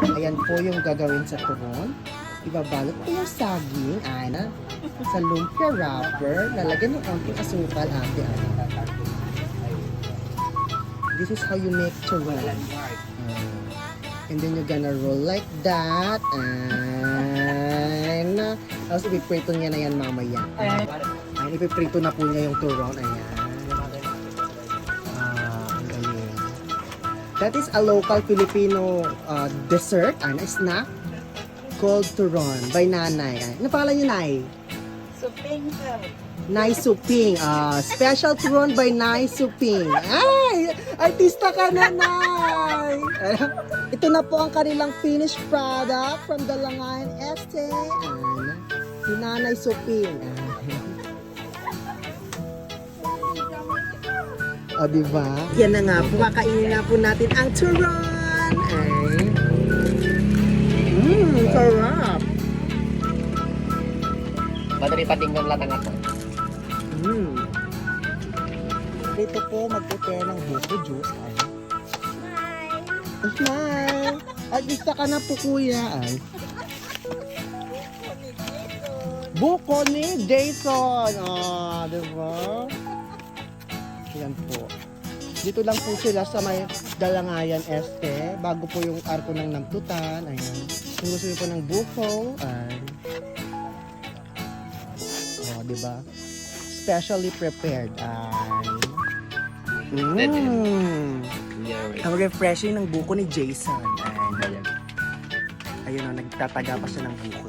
Ayan po yung gagawin sa turon. Ibabalot po yung saging, sa lumpia wrapper. Lalagyan ng konting asukal, ate. This is how you make turon. And then you're gonna roll like that. And tapos ipiprito niya na yan mamaya. Ayan, ipiprito na po niya yung turon. Ayan. Ang galing. That is a local Filipino dessert, snack called Turon by Nanay. Ano pangalan niyo, Nay? Suping, sir. Nay Suping. Special Turon by Nay Suping. Ay! Artista ka na, Nay! Ito na po ang kanilang finished product from the Langayan Este. Si Nanay Suping. O, diba? Yan na nga po. Kakainin na po natin ang turon. Sarap. Madali patinggan lang ang ako. Dito po, mag-prepare ng buko juice. Smile! At isa ka na po, kuya. Buko ni Jayson. Diba? Yan po. Dito lang po sila sa may Dalangayan Este. Bago po yung arko ng Namtutan. Ayan. Kung gusto nyo po ng buko. Diba? Specially prepared. Ang refreshing ng buko ni Jayson. Ayun o, nagtataga pa siya ng buko.